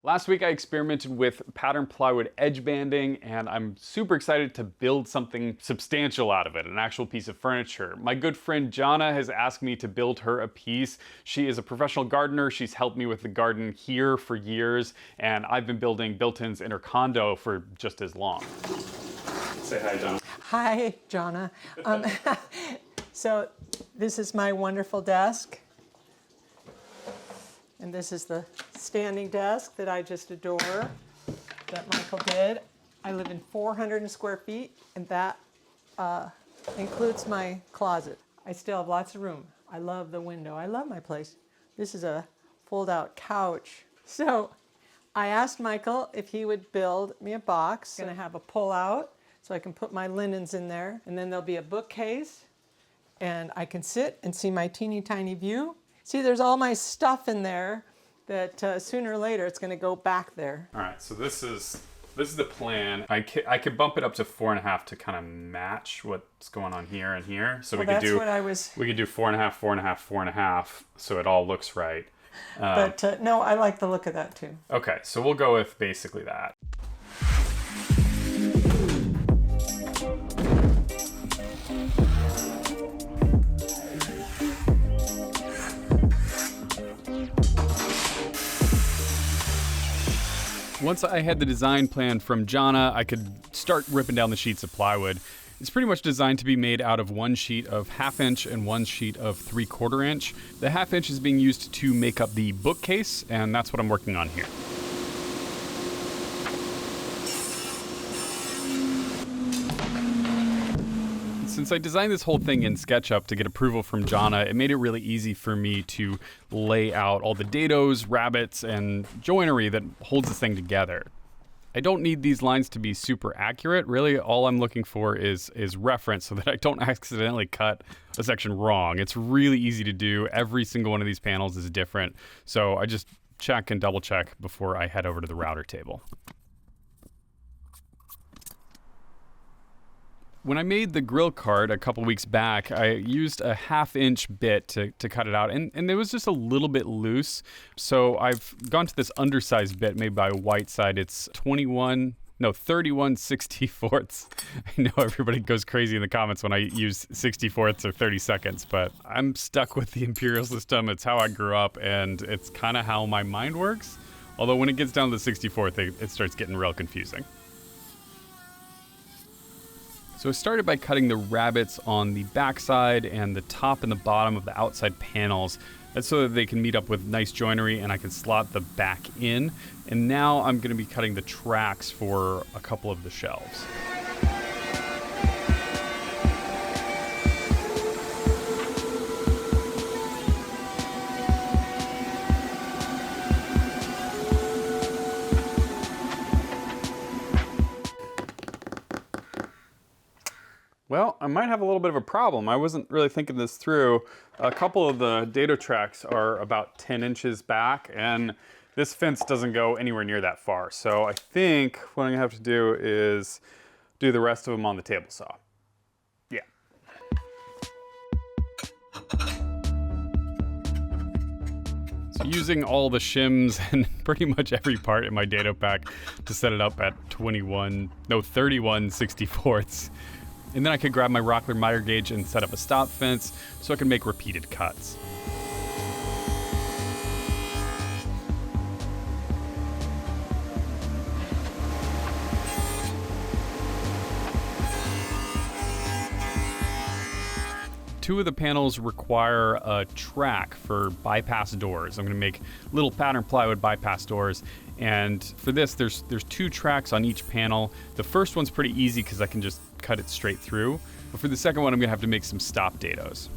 Last week I experimented with patterned plywood edge banding, and I'm super excited to build something substantial out of it, an actual piece of furniture. My good friend Janna has asked me to build her a piece. She is a professional gardener. She's helped me with the garden here for years, and I've been building built-ins in her condo for just as long. Say hi, Janna. Hi, Janna. So this is my wonderful desk. And this is the standing desk that I just adore, that Michael did. I live in 400 square feet, and that includes my closet. I still have lots of room. I love the window. I love my place. This is a fold-out couch. So I asked Michael if he would build me a box. I'm gonna have a pull-out so I can put my linens in there, and then there'll be a bookcase, and I can sit and see my teeny tiny view. See, there's all my stuff in there that sooner or later it's going to go back there. All right, so this is the plan. I could bump it up to 4.5 to kind of match what's going on here and here. So we could do 4.5, 4.5, 4.5, so it all looks right. But no, I like the look of that too. Okay, so we'll go with basically that. Once I had the design plan from Janna, I could start ripping down the sheets of plywood. It's pretty much designed to be made out of one sheet of 1/2 inch and one sheet of 3/4 inch. The 1/2 inch is being used to make up the bookcase, and that's what I'm working on here. Since I designed this whole thing in SketchUp to get approval from Janna, it made it really easy for me to lay out all the dados, rabbets, and joinery that holds this thing together. I don't need these lines to be super accurate. Really, all I'm looking for is reference so that I don't accidentally cut a section wrong. It's really easy to do. Every single one of these panels is different, so I just check and double check before I head over to the router table. When I made the grill cart a couple weeks back, I used a 1/2 inch bit to cut it out, and it was just a little bit loose. So I've gone to this undersized bit made by Whiteside. It's 31/64. I know everybody goes crazy in the comments when I use 64ths or 32nds, but I'm stuck with the imperial system. It's how I grew up, and it's kind of how my mind works. Although when it gets down to the 64th, it starts getting real confusing. So I started by cutting the rabbets on the backside and the top and the bottom of the outside panels. That's so that they can meet up with nice joinery and I can slot the back in. And now I'm going to be cutting the tracks for a couple of the shelves. Well, I might have a little bit of a problem. I wasn't really thinking this through. A couple of the dado tracks are about 10 inches back, and this fence doesn't go anywhere near that far. So I think what I'm gonna have to do is do the rest of them on the table saw. Yeah. So using all the shims and pretty much every part in my dado pack to set it up at 31/64. And then I could grab my Rockler miter gauge and set up a stop fence so I can make repeated cuts. Two of the panels require a track for bypass doors. I'm gonna make little patterned plywood bypass doors. And for this, there's 2 tracks on each panel. The first one's pretty easy because I can just cut it straight through. But for the second one, I'm gonna have to make some stop dados.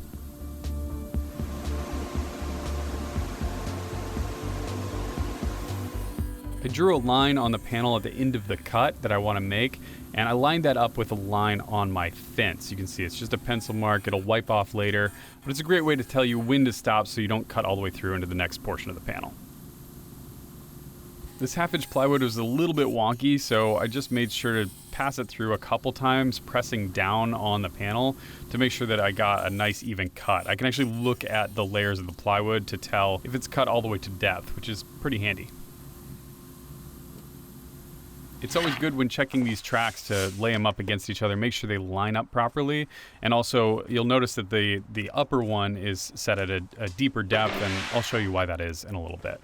I drew a line on the panel at the end of the cut that I want to make, and I lined that up with a line on my fence. You can see it's just a pencil mark. It'll wipe off later, but it's a great way to tell you when to stop so you don't cut all the way through into the next portion of the panel. This 1/2 inch plywood was a little bit wonky, so I just made sure to pass it through a couple times, pressing down on the panel to make sure that I got a nice even cut. I can actually look at the layers of the plywood to tell if it's cut all the way to depth, which is pretty handy. It's always good when checking these tracks to lay them up against each other, make sure they line up properly. And also, you'll notice that the upper one is set at a deeper depth, and I'll show you why that is in a little bit.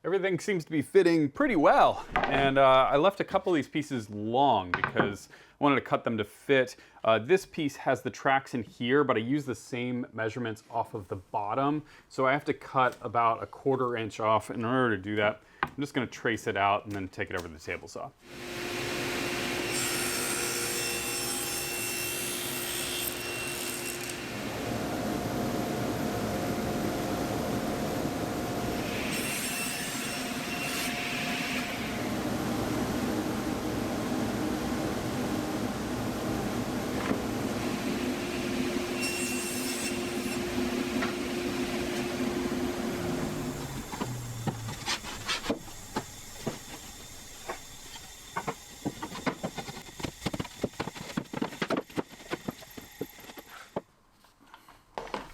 Everything seems to be fitting pretty well, and I left a couple of these pieces long because I wanted to cut them to fit. This piece has the tracks in here, but I use the same measurements off of the bottom, so I have to cut about 1/4 inch off. In order to do that, I'm just going to trace it out and then take it over to the table saw.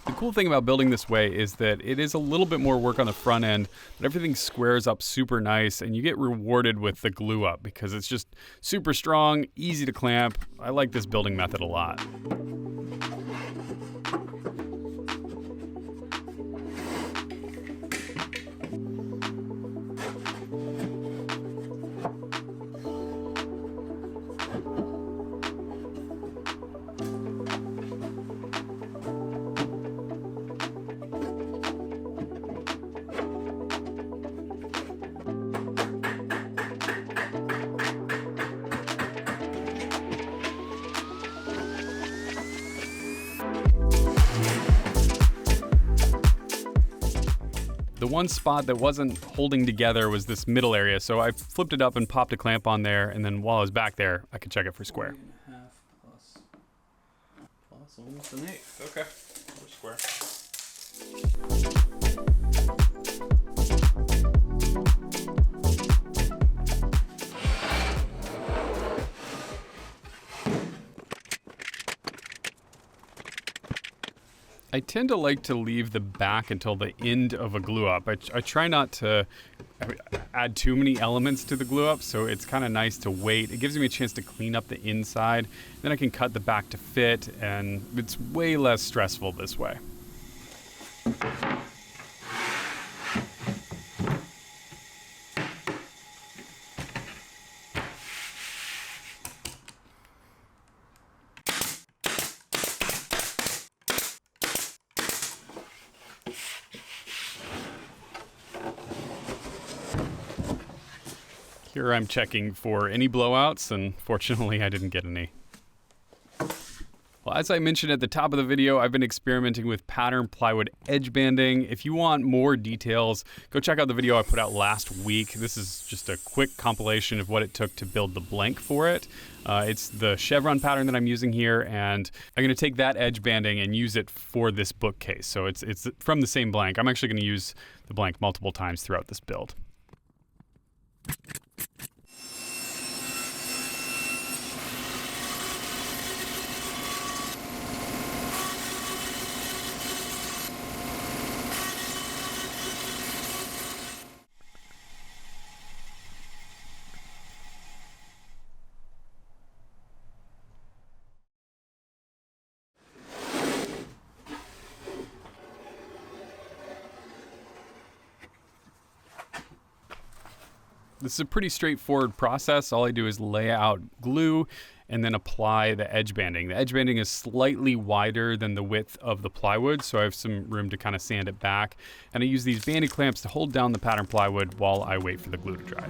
The cool thing about building this way is that it is a little bit more work on the front end, but everything squares up super nice and you get rewarded with the glue up because it's just super strong, easy to clamp. I like this building method a lot. The one spot that wasn't holding together was this middle area, so I flipped it up and popped a clamp on there, and then while I was back there, I could check it for square. 3.5 plus almost an 1/8. Okay, we're square. I tend to like to leave the back until the end of a glue up. I try not to add too many elements to the glue up, so it's kind of nice to wait. It gives me a chance to clean up the inside, then I can cut the back to fit, and it's way less stressful this way. Here I'm checking for any blowouts, and fortunately I didn't get any. Well, as I mentioned at the top of the video, I've been experimenting with patterned plywood edge banding. If you want more details, go check out the video I put out last week. This is just a quick compilation of what it took to build the blank for it. It's the chevron pattern that I'm using here, and I'm going to take that edge banding and use it for this bookcase. So it's from the same blank. I'm actually going to use the blank multiple times throughout this build. This is a pretty straightforward process. All I do is lay out glue and then apply the edge banding. The edge banding is slightly wider than the width of the plywood, so I have some room to kind of sand it back. And I use these banding clamps to hold down the patterned plywood while I wait for the glue to dry.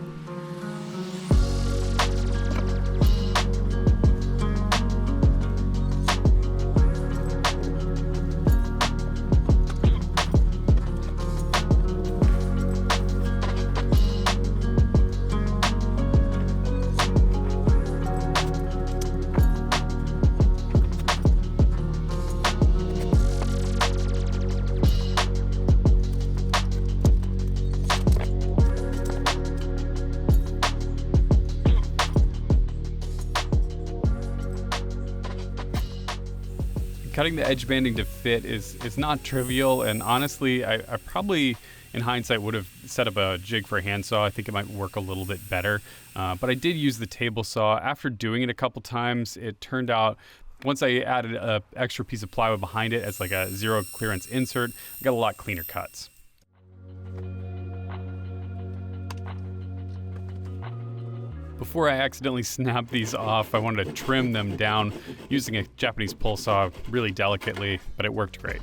Cutting the edge banding to fit is not trivial, and honestly, I probably, in hindsight, would have set up a jig for a handsaw. I think it might work a little bit better, but I did use the table saw. After doing it a couple times, it turned out, once I added an extra piece of plywood behind it as like a zero clearance insert, I got a lot cleaner cuts. Before I accidentally snapped these off, I wanted to trim them down using a Japanese pull saw really delicately, but it worked great.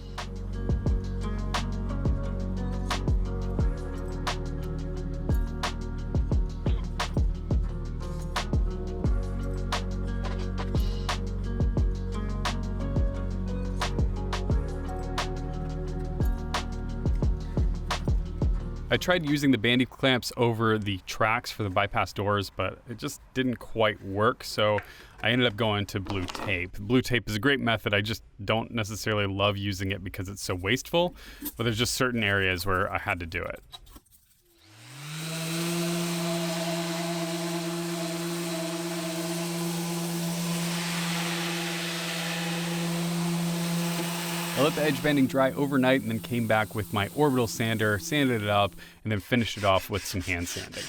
I tried using the bandy clamps over the tracks for the bypass doors, but it just didn't quite work, so I ended up going to blue tape. Blue tape is a great method. I just don't necessarily love using it because it's so wasteful, but there's just certain areas where I had to do it. I let the edge banding dry overnight and then came back with my orbital sander, sanded it up, and then finished it off with some hand sanding.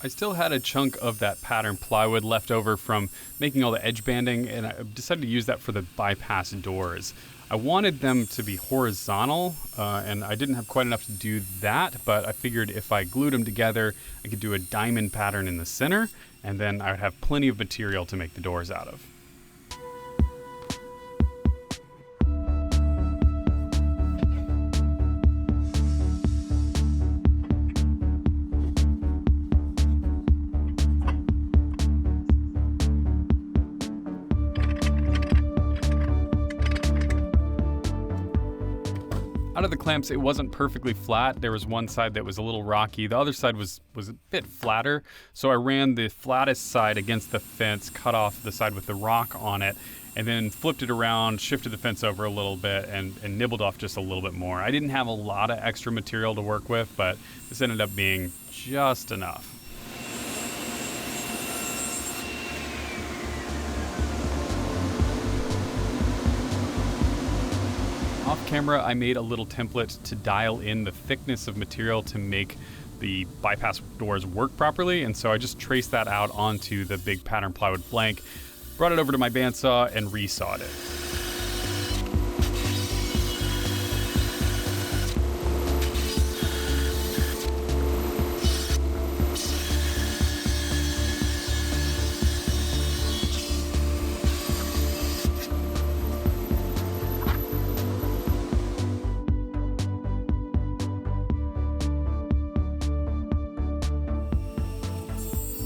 I still had a chunk of that pattern plywood left over from making all the edge banding, and I decided to use that for the bypass doors. I wanted them to be horizontal, and I didn't have quite enough to do that, but I figured if I glued them together, I could do a diamond pattern in the center, and then I would have plenty of material to make the doors out of. Out of the clamps, it wasn't perfectly flat. There was one side that was a little rocky. The other side was a bit flatter. So I ran the flattest side against the fence, cut off the side with the rock on it, and then flipped it around, shifted the fence over a little bit, and nibbled off just a little bit more. I didn't have a lot of extra material to work with, but this ended up being just enough. Off camera, I made a little template to dial in the thickness of material to make the bypass doors work properly, and so I just traced that out onto the big pattern plywood blank, brought it over to my bandsaw, and resawed it.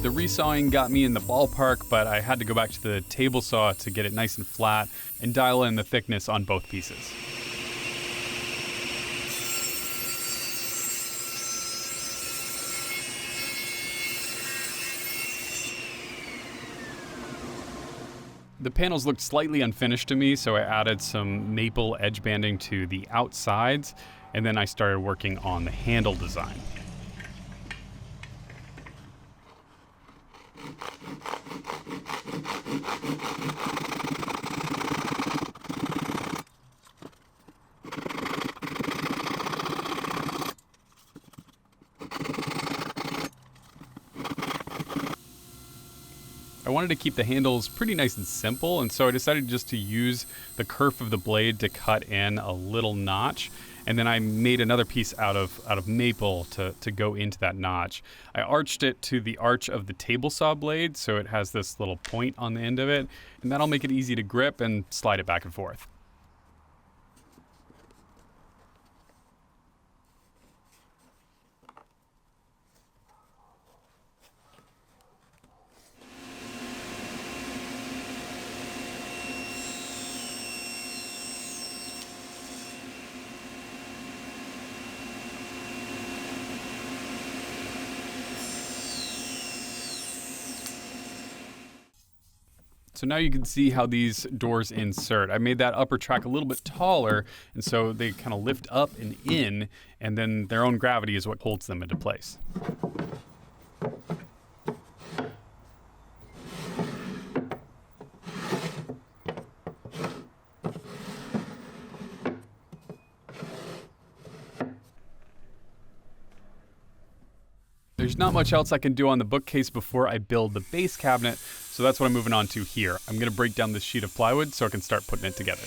The resawing got me in the ballpark, but I had to go back to the table saw to get it nice and flat and dial in the thickness on both pieces. The panels looked slightly unfinished to me, so I added some maple edge banding to the outsides, and then I started working on the handle design. I wanted to keep the handles pretty nice and simple, and so I decided just to use the kerf of the blade to cut in a little notch, and then I made another piece out of maple to go into that notch. I arched it to the arch of the table saw blade, so it has this little point on the end of it, and that'll make it easy to grip and slide it back and forth. So now you can see how these doors insert. I made that upper track a little bit taller, and so they kind of lift up and in, and then their own gravity is what holds them into place. There's not much else I can do on the bookcase before I build the base cabinet, so that's what I'm moving on to here. I'm gonna break down this sheet of plywood so I can start putting it together.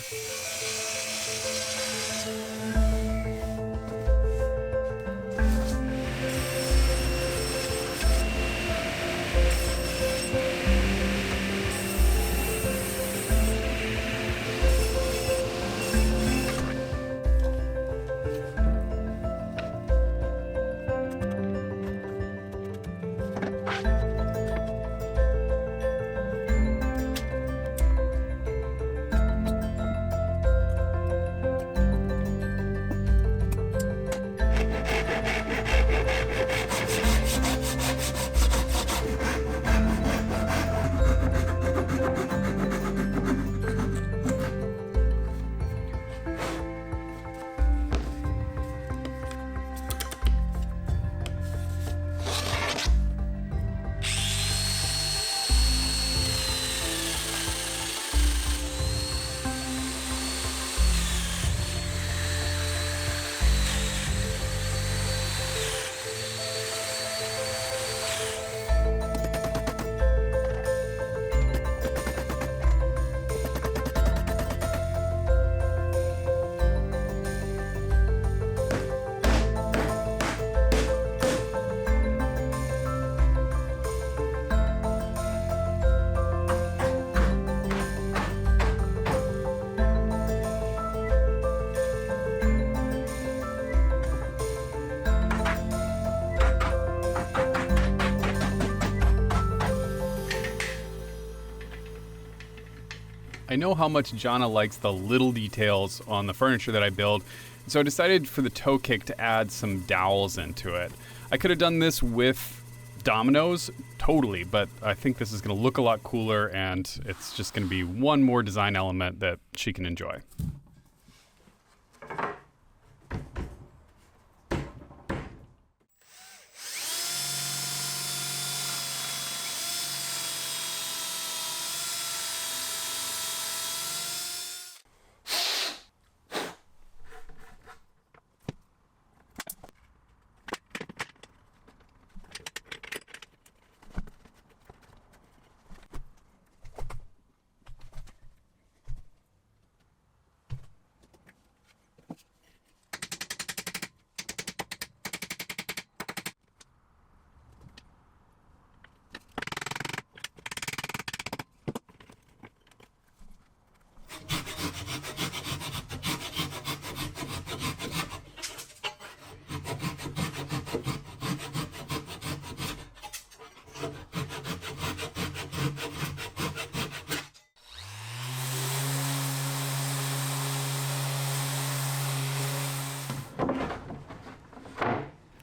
I know how much Janna likes the little details on the furniture that I build, so I decided for the toe kick to add some dowels into it. I could have done this with dominoes, totally, but I think this is going to look a lot cooler, and it's just going to be one more design element that she can enjoy.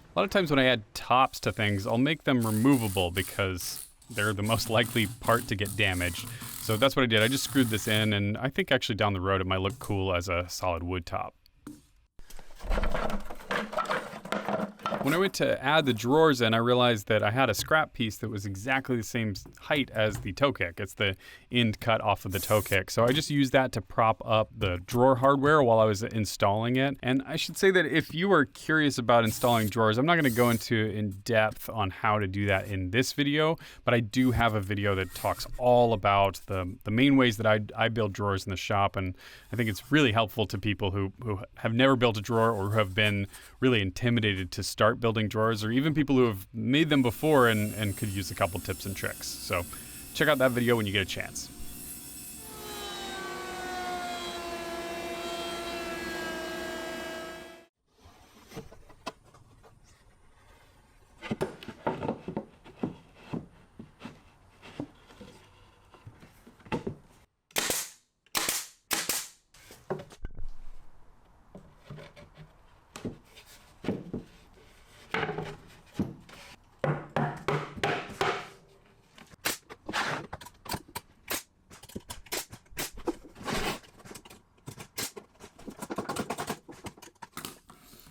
A lot of times when I add tops to things, I'll make them removable because they're the most likely part to get damaged. So that's what I did. I just screwed this in, and I think actually down the road it might look cool as a solid wood top. When I went to add the drawers in, I realized that I had a scrap piece that was exactly the same height as the toe kick. It's the end cut off of the toe kick. So I just used that to prop up the drawer hardware while I was installing it. And I should say that if you are curious about installing drawers, I'm not gonna go into in depth on how to do that in this video, but I do have a video that talks all about the main ways that I build drawers in the shop. And I think it's really helpful to people who have never built a drawer or who have been really intimidated to start building drawers, or even people who have made them before and could use a couple tips and tricks. So check out that video when you get a chance.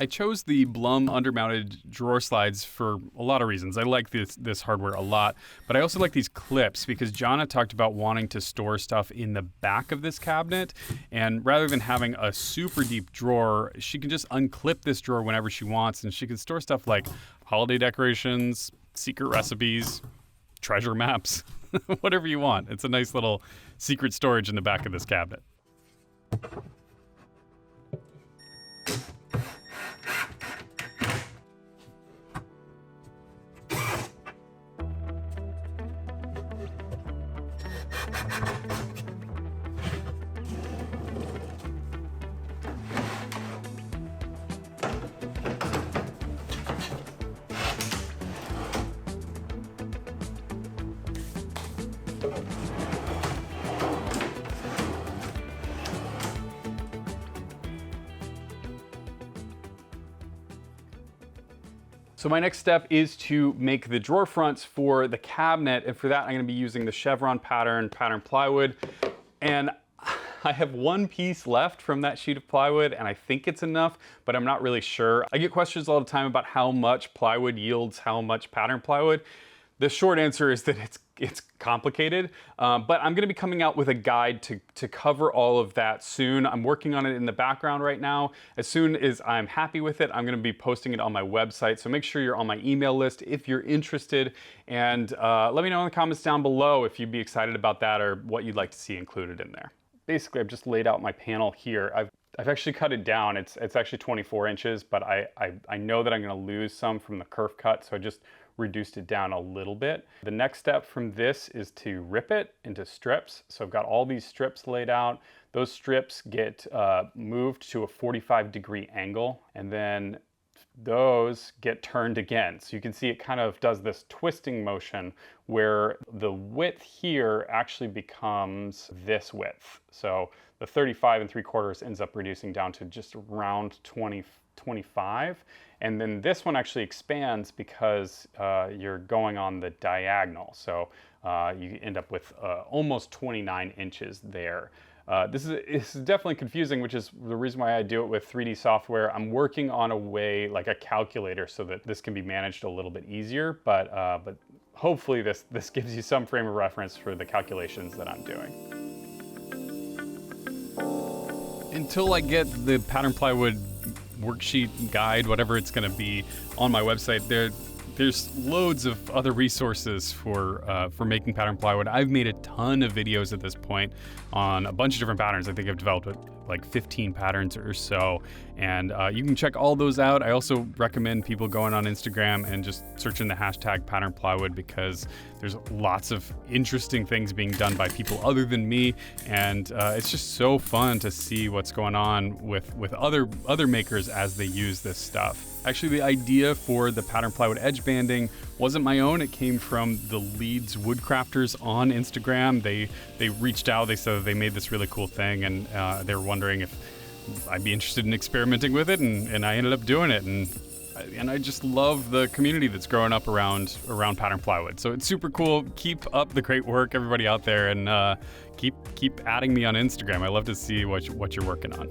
I chose the Blum undermounted drawer slides for a lot of reasons. I like this hardware a lot, but I also like these clips because Janna talked about wanting to store stuff in the back of this cabinet, and rather than having a super deep drawer, she can just unclip this drawer whenever she wants, and she can store stuff like holiday decorations, secret recipes, treasure maps, whatever you want. It's a nice little secret storage in the back of this cabinet. So my next step is to make the drawer fronts for the cabinet, and for that I'm going to be using the chevron pattern, Patterned Plywood, and I have one piece left from that sheet of plywood, and I think it's enough, but I'm not really sure. I get questions all the time about how much plywood yields how much patterned plywood. The short answer is that it's complicated, but I'm gonna be coming out with a guide to cover all of that soon. I'm working on it in the background right now. As soon as I'm happy with it, I'm gonna be posting it on my website, so make sure you're on my email list if you're interested, and let me know in the comments down below if you'd be excited about that or what you'd like to see included in there. Basically, I've just laid out my panel here. I've actually cut it down. It's actually 24 inches, but I know that I'm gonna lose some from the kerf cut, so I just reduced it down a little bit. The next step from this is to rip it into strips. So I've got all these strips laid out. Those strips get moved to a 45-degree angle, and then those get turned again. So you can see it kind of does this twisting motion where the width here actually becomes this width. So the 35 3/4 ends up reducing down to just around 25. And then this one actually expands because you're going on the diagonal. So you end up with almost 29 inches there. This is definitely confusing, which is the reason why I do it with 3D software. I'm working on a way, like a calculator, so that this can be managed a little bit easier, but hopefully this gives you some frame of reference for the calculations that I'm doing. Until I get the Patterned Plywood worksheet, guide, whatever it's going to be, on my website, there's loads of other resources for making patterned plywood. I've made a ton of videos at this point on a bunch of different patterns. I think I've developed like 15 patterns or so, and you can check all those out. I also recommend people going on Instagram and just searching the hashtag patterned plywood, because there's lots of interesting things being done by people other than me, and it's just so fun to see what's going on with other makers as they use this stuff. Actually, the idea for the patterned plywood edge banding wasn't my own. It came from the Leeds Woodcrafters on Instagram. They reached out, they said that they made this really cool thing, and they were wondering if I'd be interested in experimenting with it, and I ended up doing it. And I just love the community that's growing up around patterned plywood. So it's super cool. Keep up the great work, everybody out there, and keep adding me on Instagram. I love to see what you're working on.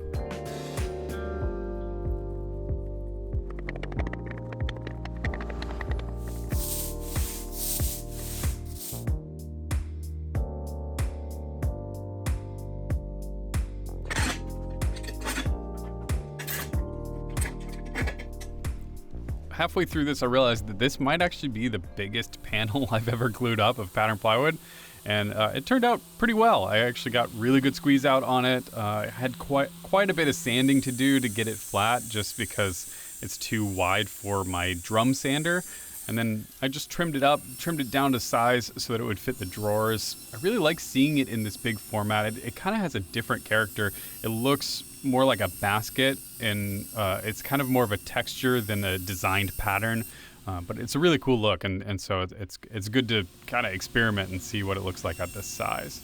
Halfway through this, I realized that this might actually be the biggest panel I've ever glued up of patterned plywood, and it turned out pretty well. I actually got really good squeeze out on it. I had quite a bit of sanding to do to get it flat, just because it's too wide for my drum sander. And then I just trimmed it down to size so that it would fit the drawers. I really like seeing it in this big format. It kind of has a different character. It looks more like a basket, and it's kind of more of a texture than a designed pattern. But it's a really cool look, and so it's good to kind of experiment and see what it looks like at this size.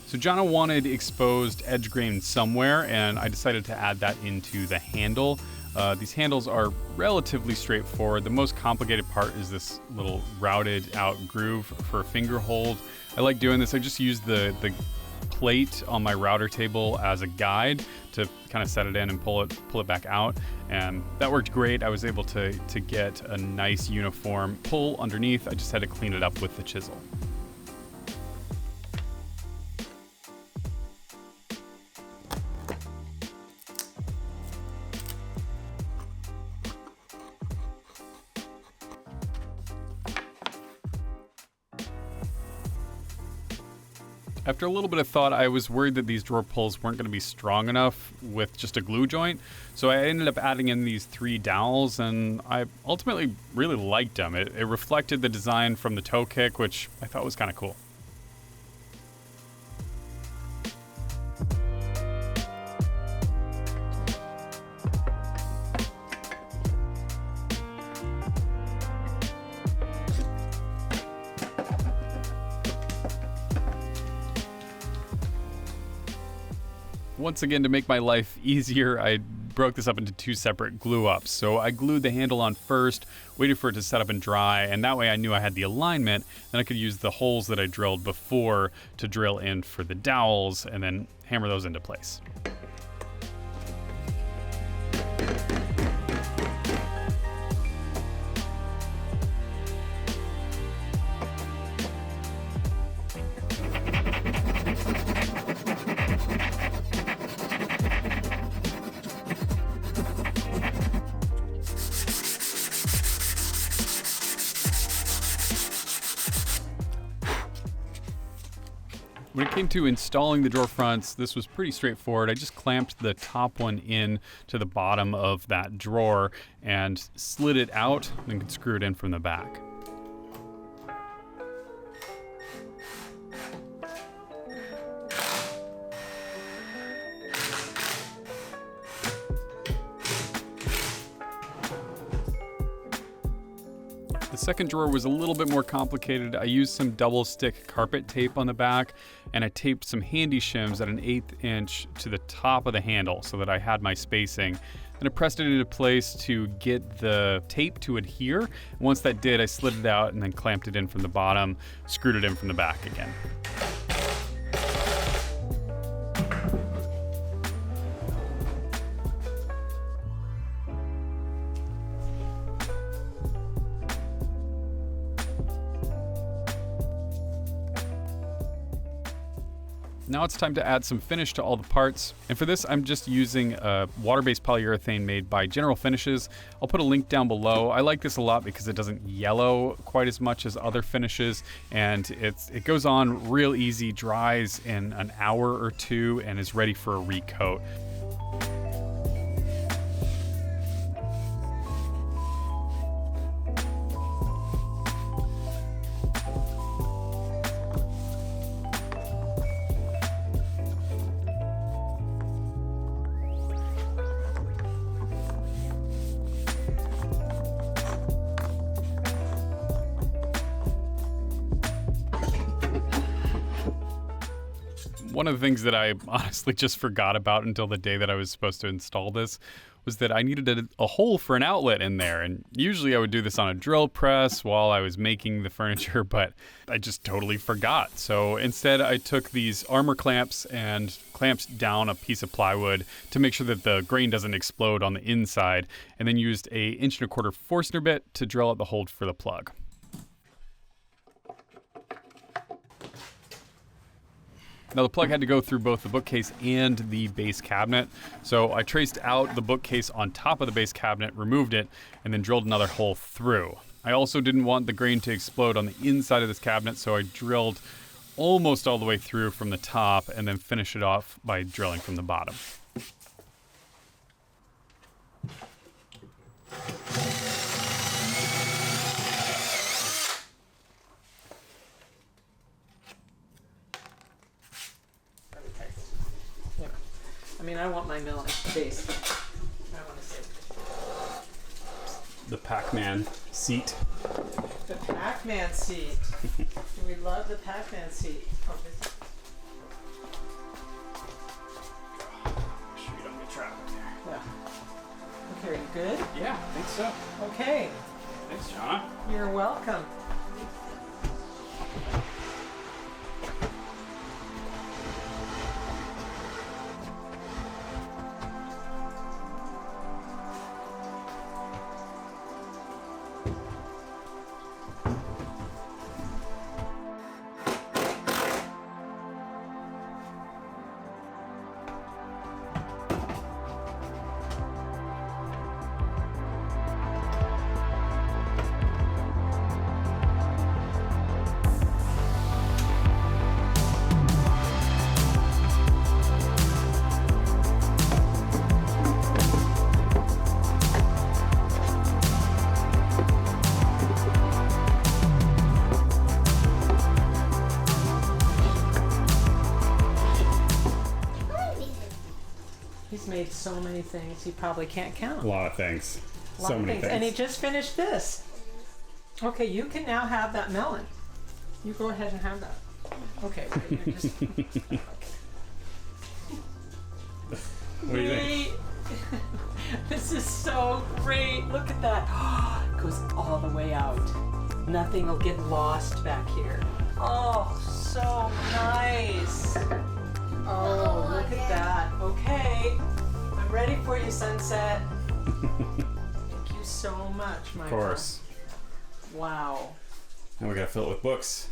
So Janna wanted exposed edge grain somewhere, and I decided to add that into the handle. These handles are relatively straightforward. The most complicated part is this little routed out groove for a finger hold. I like doing this. I just use the plate on my router table as a guide to kind of set it in and pull it back out, and that worked great. I was able to get a nice uniform pull underneath. I just had to clean it up with the chisel. After a little bit of thought, I was worried that these drawer pulls weren't going to be strong enough with just a glue joint, so I ended up adding in these 3 dowels, and I ultimately really liked them. It reflected the design from the toe kick, which I thought was kind of cool. Once again, to make my life easier, I broke this up into 2 separate glue ups. So I glued the handle on first, waited for it to set up and dry, and that way I knew I had the alignment. Then I could use the holes that I drilled before to drill in for the dowels and then hammer those into place. When it came to installing the drawer fronts, this was pretty straightforward. I just clamped the top one in to the bottom of that drawer and slid it out, and then could screw it in from the back. The second drawer was a little bit more complicated. I used some double stick carpet tape on the back, and I taped some handy shims at an 1/8 inch to the top of the handle so that I had my spacing. Then I pressed it into place to get the tape to adhere. Once that did, I slid it out and then clamped it in from the bottom, screwed it in from the back again. Now it's time to add some finish to all the parts. And for this, I'm just using a water-based polyurethane made by General Finishes. I'll put a link down below. I like this a lot because it doesn't yellow quite as much as other finishes, and it goes on real easy, dries in an hour or 2, and is ready for a recoat. One of the things that I honestly just forgot about until the day that I was supposed to install this was that I needed a hole for an outlet in there. And usually I would do this on a drill press while I was making the furniture, but I just totally forgot. So instead I took these armor clamps and clamped down a piece of plywood to make sure that the grain doesn't explode on the inside, and then used a 1.25 Forstner bit to drill out the hole for the plug. Now the plug had to go through both the bookcase and the base cabinet, so I traced out the bookcase on top of the base cabinet, removed it, and then drilled another hole through. I also didn't want the grain to explode on the inside of this cabinet, so I drilled almost all the way through from the top and then finished it off by drilling from the bottom. I mean, I want my mill base. I want to say The Pac-Man seat. the Pac-Man seat. We love the Pac-Man seat. Oh, this. Make sure you don't get trapped in there. Yeah. Okay, are you good? Yeah, I think so. Okay. Thanks, Janna. You're welcome. so many things he probably can't count. A lot of things. A lot So of many things. And he just finished this. Okay, you can now have that melon. You go ahead and have that. Okay, wait, you're just. Okay. What do you think? This is so great. Look at that. It goes all the way out. Nothing will get lost back here. Oh, so nice. Oh, look at that. Okay, I'm ready for you, Sunset. Thank you so much, Michael. Of course. Wow. Now we gotta fill it with books.